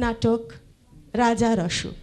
নাটক রাজার অসুখ।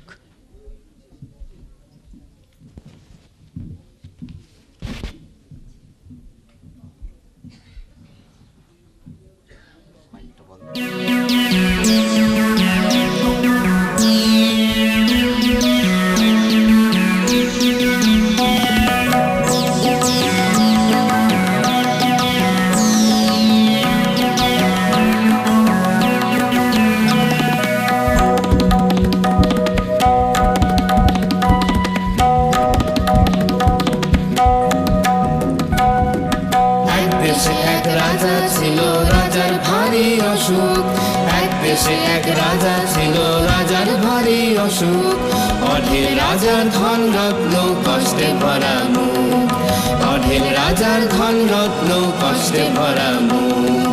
এক রাজা ছিল রাজার ভারী অসুখ, অঢেল রাজার ধন রত্ন কষ্টে ভরা মুখ, অঢেল রাজার ধন রত্ন কষ্টে ভরা মুখ।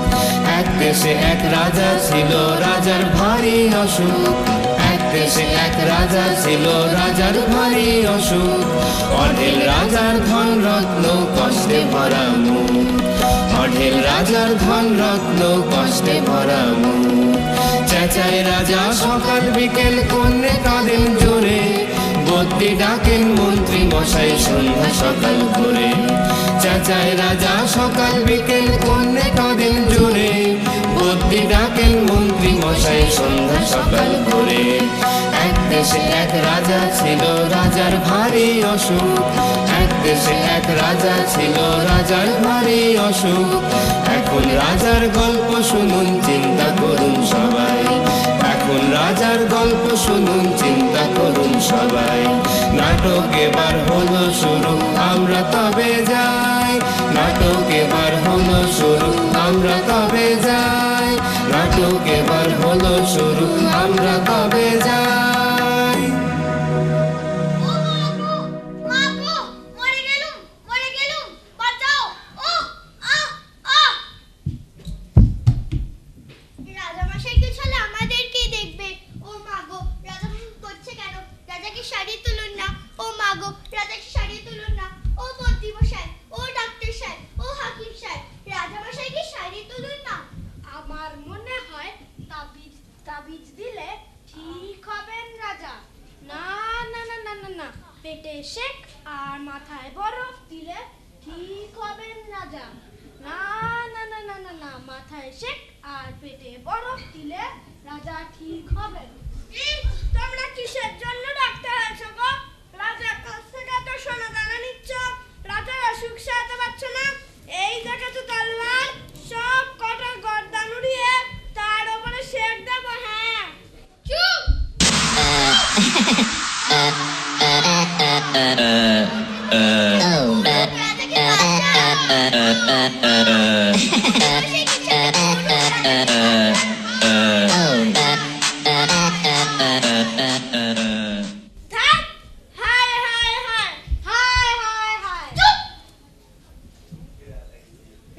এক দেশে এক রাজা ছিল রাজার ভারী অসুখ, এক দেশে এক রাজা ছিল রাজার ভারী অসুখ, অঢেল রাজার ধন রত্ন কষ্টে ভরা মুখ, অঢেল রাজার ধন রত্ন কষ্টে ভরা মুখ। চেঁচায় রাজা সকাল বিকেল কন্যে কাঁদেন জোরে, বদ্যি ডাকেন মন্ত্রী মশাই সন্ধ্যা সকাল করে। চেঁচায় রাজা সকাল বিকেল কন্যে কাঁদেন জোরে, বদ্যি ডাকেন মন্ত্রী মশাই সন্ধ্যা সকাল করে। এক দেশে এক রাজা ছিল রাজার ভারী অসুখ, এক দেশে এক রাজা ছিল রাজার ভারী অসুখ। এখন রাজার গল্প শুনুন, চিন্তা করুন সবাই, এখন রাজার গল্প শুনুন, চিন্তা করুন সবাই। নাটক এবার হলো শুরু, আমরা তবে যাই, নাটক এবার হলো শুরু, আমরা তবে যাই, নাটক এবার হলো শুরু, আমরা তবে যাই। পেটে শেক আর মাথায় বরফ দিলে ঠিক হবেন রাজা। না না না না না না, মাথায় শেক আর পেটে বরফ দিলে রাজা ঠিক হবেন। তোমরা কিসের জন্য ডাক্তার আছো গো? রাজার কাছ থেকে তো সোনা দানা নিচ্ছ, রাজার অসুখ সারাতে পারছো না। এই দেখেছো তলোয়ার, সব কটা গর্দান উড়িয়ে তার উপরে শেক দেবো। হ্যাঁ চুপ।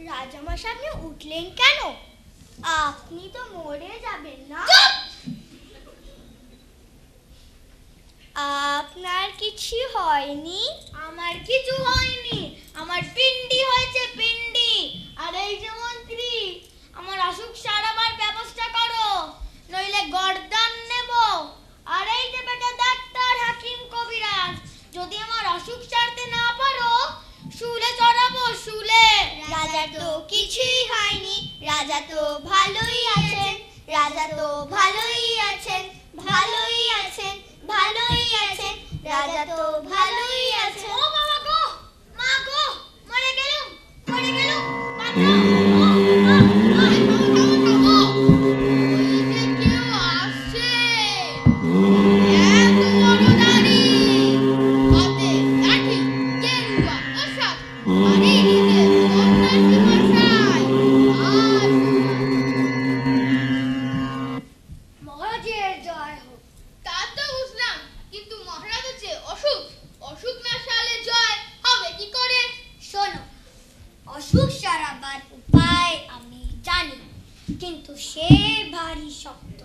রাজামশাই আপনি উঠলেন কেন? আপনি তো মরে যাবেন না। আপনার কিছু হয়নি? আমার কিছু হয়নি, আমার পিন্ডি হয়েছে, পিন্ডি। আর এই যে মন্ত্রী, আমার অসুখ সারাবার ব্যবস্থা করো, নইলে গর্দান নেব। আর এই যে বেটা ডাক্তার, হাকিম, কবিরাজ, যদি আমার অসুখ সারতে না পারো শুলে চড়াবো, শুলে। রাজা তো কিছুই হয়নি, রাজা তো ভালোই আছেন, রাজা তো ভালোই আছেন, ভালোই আছেন, ভালোই আছেন, রাজা তো ভালোই আছে। ও বাবা গো, মা গো, মরে গেলুম, মরে গেলুম। কিন্তু সে ভারী শক্ত।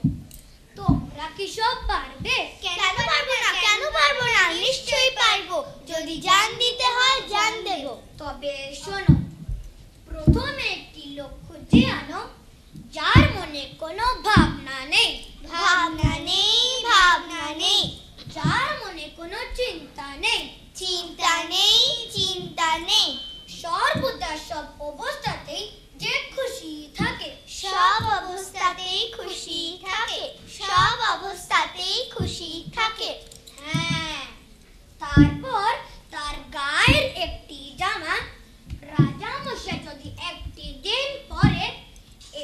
তোমরা কি সব পারবে? কেন পারবো না, কেন পারবো না, নিশ্চয়ই পারবো। যদি জান দিতে হয় জান দেব। তবে শোনো, প্রথমে একটি লক্ষ্য যে আনো, যার মনে কোনো ভাবনা নেই, ভাবনা নেই, ভাবনা নেই। যার মনে কোনো চিন্তা নেই, চিন্তা নেই, চিন্তা নেই। সর্বদা সব অবস্থাতেই যে খুশি থাকে, সব অবস্থাতেই খুশি থাকে, সব অবস্থাতেই খুশি থাকে। হ্যাঁ, তারপর তার গায়ের একটি জামা রাজামশাই যদি একটি দিন পরে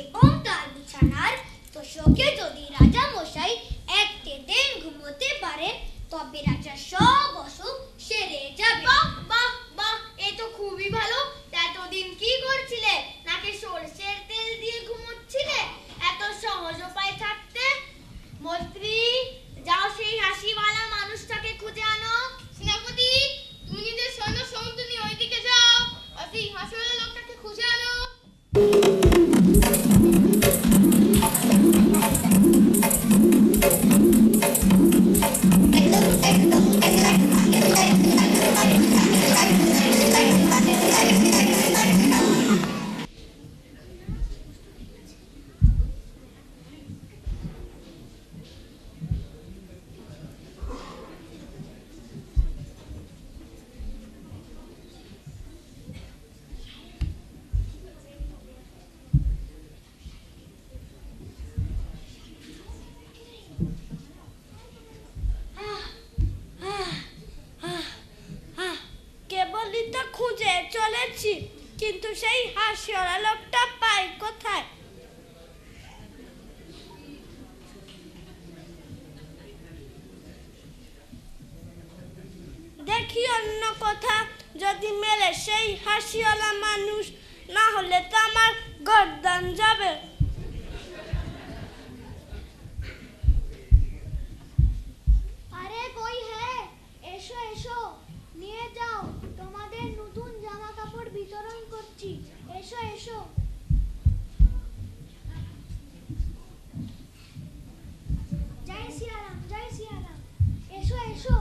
এবং তার বিছানার তোষকে যদি রাজামশাই একটি দিন ঘুমোতে পারে, তবে রাজার সব অসুখ সেরে যাবে। বাহ বাহ বাহ, এ তো খুবই ভালো। এতদিন কি করছিলে? নাকি সরষের তেল দিয়ে ঘুমোচ্ছিলে? এত সহজ উপায় থাকতে। মন্ত্রী, যাও সেই হাসিওয়ালা মানুষটাকে খুঁজে আনো। সেনাপতি, তুমি নিজের সৈন্য সমুদ্র নিয়ে ওইদিকে যাও আর সেই হাসিওয়ালা লোকটাকে খুঁজে আনো। কেবলই তো খুঁজে চলেছি, কিন্তু সেই হাসিওয়ালা লোকটা পাই কোথায়? দেখি অন্য কথা যদি মেলে সেই হাসিওয়ালা মানুষ, না হলে তো আমার গর্দান যাবে। আরে কই হে, এসো এসো, নিয়ে যাও, তোমাদের নতুন জামা কাপড় বিতরণ করছি। এসো এসো। জয় সিয়ারাম, জয় সিয়ারাম। এসো এসো।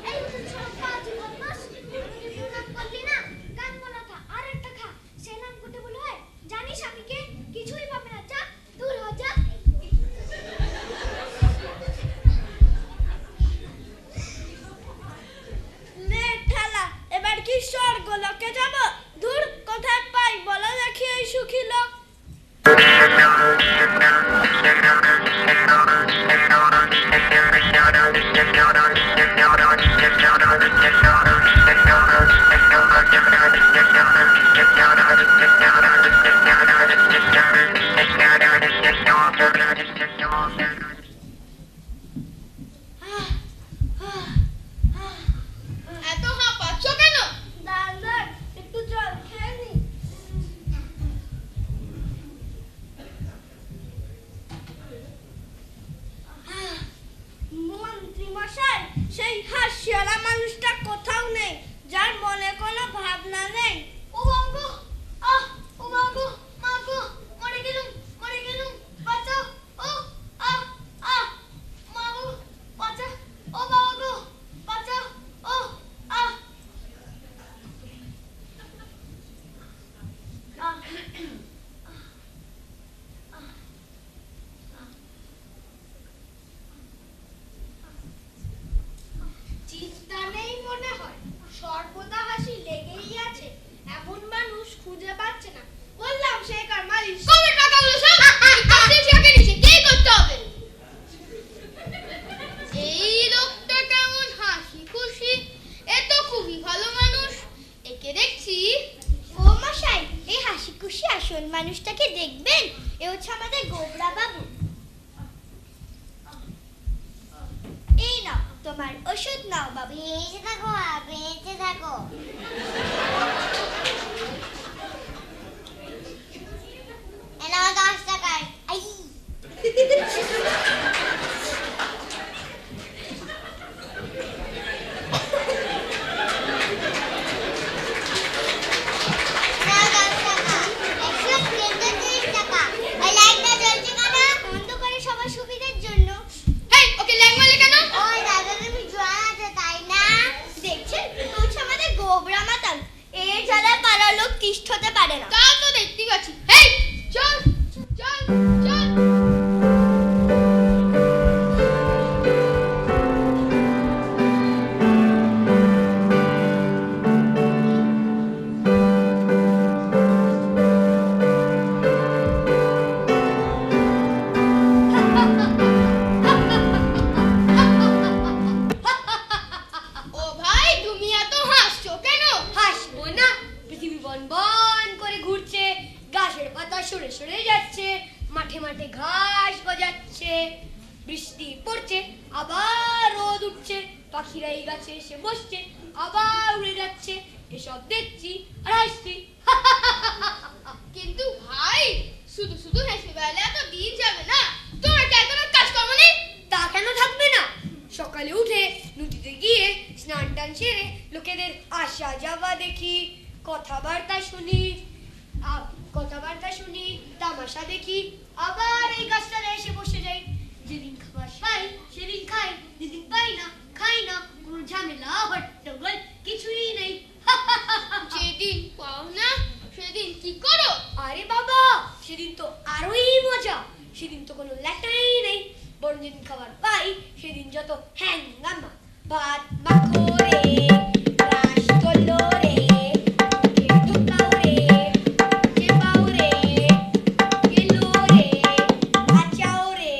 এই উঠে সব পাঁচি বদমাস, আমাকে প্রণাম করলি না? গান বলা থা, আর একটা খা। সে নাম করতে বলে হয়? জানিস আমি কে? কিছুই পাবে না, যা দূর হ, যা। নে ঠেলা, এবার কি স্বর্গলোকে যাব? দূর, কোথায় পাই বলো দেখি এই সুখী লোক। এত হাঁপাচ্ছ কেন? দাঁড় দাঁড়, একটু জল খেয়ে নি। মন্ত্রী মশাই, সেই হাসিওয়ালা মানুষটা কোথাও নেই, যার মনে কোনো ভাবনা নেই। ও বাবা, আহ, ও বাবা, মা গো, মরে গেলুম, মরে গেলুম, বাঁচাও। ও আহ, আহ, মা গো, বাঁচা। ও বাবা গো, বাঁচাও। ও আহ, আহ, চিন্তা নেই মনে হয়, সর্বদা হাসি লেগেই আছে। এমন মানুষ খুঁজে পাচ্ছে না। বললাম সে কার মালিশ। কবে টাকাগুলো সব কাছে ছেঁকে নিছে, কি করতে হবে? এই লোকটা কেমন হাসি খুশি, এ তো খুবই ভালো মানুষ। একে দেখছি। ও মশাই, এই হাসি খুশি আসল মানুষটাকে দেখবেন? এ হচ্ছে আমাদের গোবরা বাবু। এই নাও তোমার ওষুধ, নাও বাবু। বেঁচে থাকো, বেঁচে থাকো। এনাও 10 টাকায়। আই বন্ধ করে সবার সুবিধার জন্য। হেই, ওকে ল্যাং মারলে কেন? ওই দাদা, তুমি জোয়ান আছে তাই না? দেখছেন তিষ্ঠ হতে পারে না। তা তো দেখতে পাচ্ছি। এই চল চল চল। ও ভাই, তুমি এত হাসছো কেন? হাসবো না, পৃথিবী বন বন করে ঘুরছে, গাছের পাতা সরে সরে যাচ্ছে, মাঠে মাঠে ঘাস গজাচ্ছে, বৃষ্টি পড়ছে, আবার রোদ উঠছে, পাখিরা এই গাছে এসে বসছে, আবার উড়ে যাচ্ছে, এসব দেখছি আর হাসছি। কিন্তু ভাই, শুধু শুধু হেসে বেড়ালে এত দিন যাবে না। তোমার কি কোনো কাজ কর্ম নেই? তা কেন থাকবে না? সকালে উঠে নদীতে গিয়ে স্নান টান সেরে লোকেদের আসা যাওয়া দেখি, কথাবার্তা শুনি, তামাশা দেখি, আবার এই গাছটাতে এসে বসে যাই। যেদিন খাবার পাই সেদিন খাই, যেদিন পাই না খাই না, কোনো ঝামেলা হট্টগোল কিছুই নেই। যেদিন পাও না সেদিন কি করো? আরে বাবা, সেদিন তো আরোই মজা, সেদিন তো কোনো ল্যাটাই নেই, বরং যেদিন খাবার পাই সেদিন যত হ্যাঙ্গামা, ভাত মাখো রে, রাস তোলো রে, মুখে ঢোকাও রে, চেপাও রে, গেলো রে, ভাজাও রে,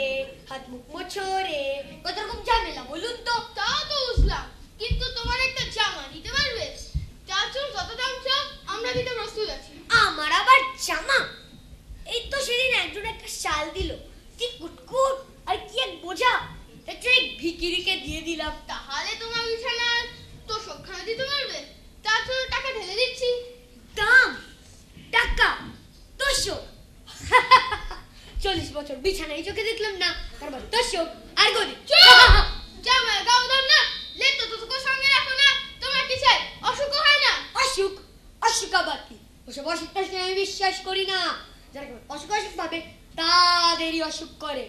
হাত মুখ মোছো রে, কত রকম ঝামেলা বলুন তো। তা তো বুঝলাম, কিন্তু তোমার একটা জামা দিতে পারবে? যা চুল কত দাম চাও, আমরা দিতে প্রস্তুত আছি। আমার আবার জামা? এই তো সেদিন একজন একটা শাল দিল, কি কুটকুট আর কি এক বোঝা, তাই এক ভিকিরিকে দিয়ে দিলাম। তাহলে তোমার বিছানার তোষকখানা দিতে পারবে? তার জন্য টাকা ঢেলে দিচ্ছি। দাম, টাকা, 200। 40 বছর বিছানায় চোখে দেখলাম না, তারপর 200 আর গদি। জামা গাও দাম না, লেট তো তোকে সঙ্গে রাখো না। তোমার কি চাই? অসুখ হয় না? অসুখ, অসুখ আবার কি? ওসব অসুখ টসুখ আমি বিশ্বাস করি না। যারা কেবল অসুখ অসুখ ভাবে তাদেরই অসুখ করে।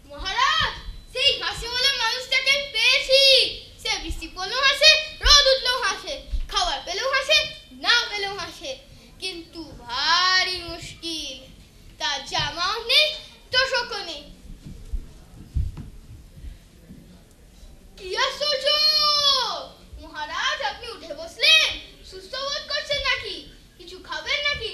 মহারাজ, সেই হাসি বলে মানুষটাকে আমি পেয়েছি। সে বৃষ্টি পড়লেও হাসে, রোদ উঠলেও হাসে, খাবার পেলেও হাসে, না পেলেও হাসে। কিন্তু ভারী মুশকিল, তার জামাও নেই, তোষকও নেই। কি আশ্চর্য! মহারাজ, আপনি উঠে বসলেন? সুস্থ বোধ করছেন নাকি? কিছু খাবেন নাকি?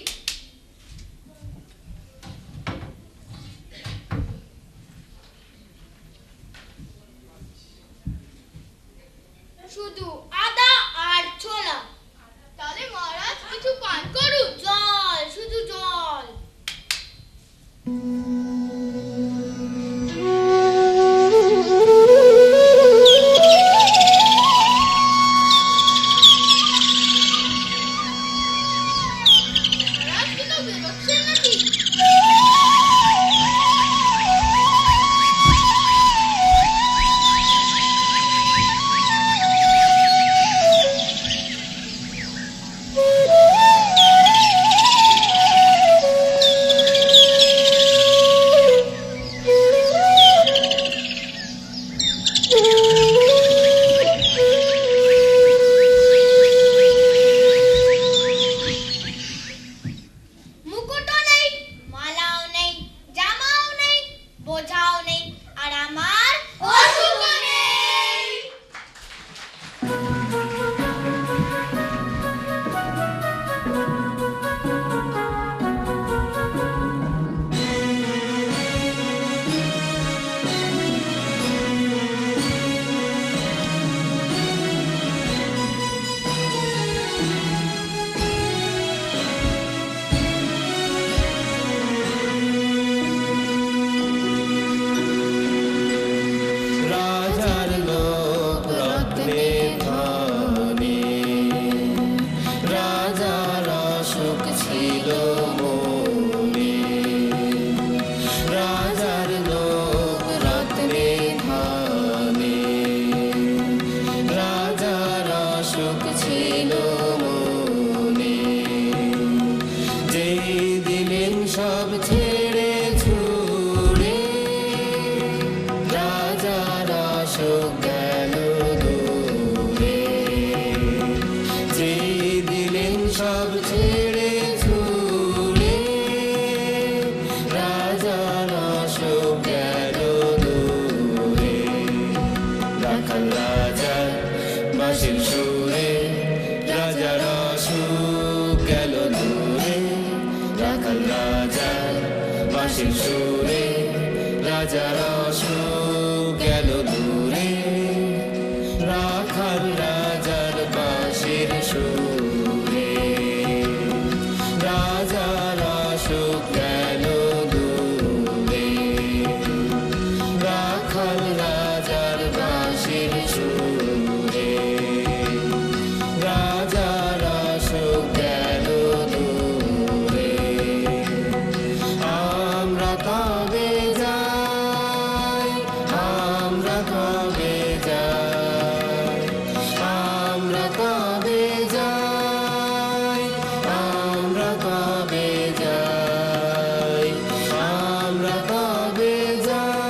শুধু আদা আর ছোলা। তাহলে মহারাজ কিছু পান করুন। জল, শুধু জল। মহারাজ কি তো বেরোচ্ছেন নাকি? মুকুটও নেই, মালাও নেই, জামাও নেই, বোঝাও নেই, আর আমার অসুখও নেই। রাজার লোক রত্নে ধন বাঁশির সুরে রাজার অসুখ গেল দূরে, রাখাল রাজার বাঁশির সুরে রাজার অসুখ গেল দূরে, রাখাল রাজার বাঁশির সুরে রাজার অসুখ গেল দূরে। আমরা কবে যাই, আমরা কবে যাই, আমরা কবে যাই, আমরা কবে যাই, আমরা কবে যাই।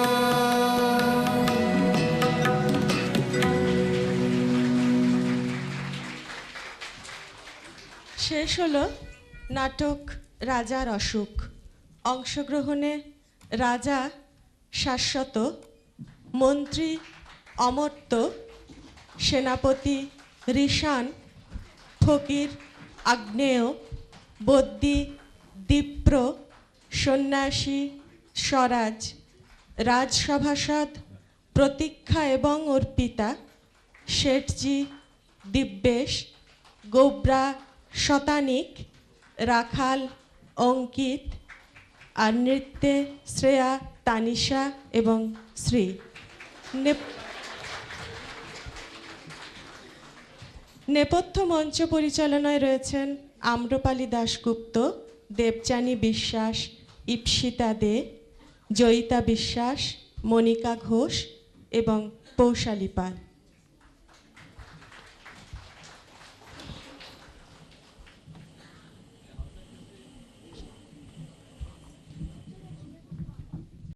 শেষ হলো নাটক রাজার অসুখ। অংশগ্রহণে রাজা শাশ্বত, মন্ত্রী অমর্ত্য, সেনাপতি ঋষান, ফকির আগ্নেয়, বদ্যি দীপ্র, সন্ন্যাসী স্বরাজ, রাজসভাসদ প্রতীক্ষা এবং অর্পিতা, শেঠজি দিব্যেশ, গোবরা শতানিক, রাখাল অঙ্কিত, আর নৃত্যে শ্রেয়া, তানিশা এবং শ্রী। নেপথ্য মঞ্চ পরিচালনায় রয়েছেন আম্রপালি দাশগুপ্ত, দেবযানী বিশ্বাস, ইপ্সিতা দে, জয়িতা বিশ্বাস, মনিকা ঘোষ এবং পৌশালী পাল।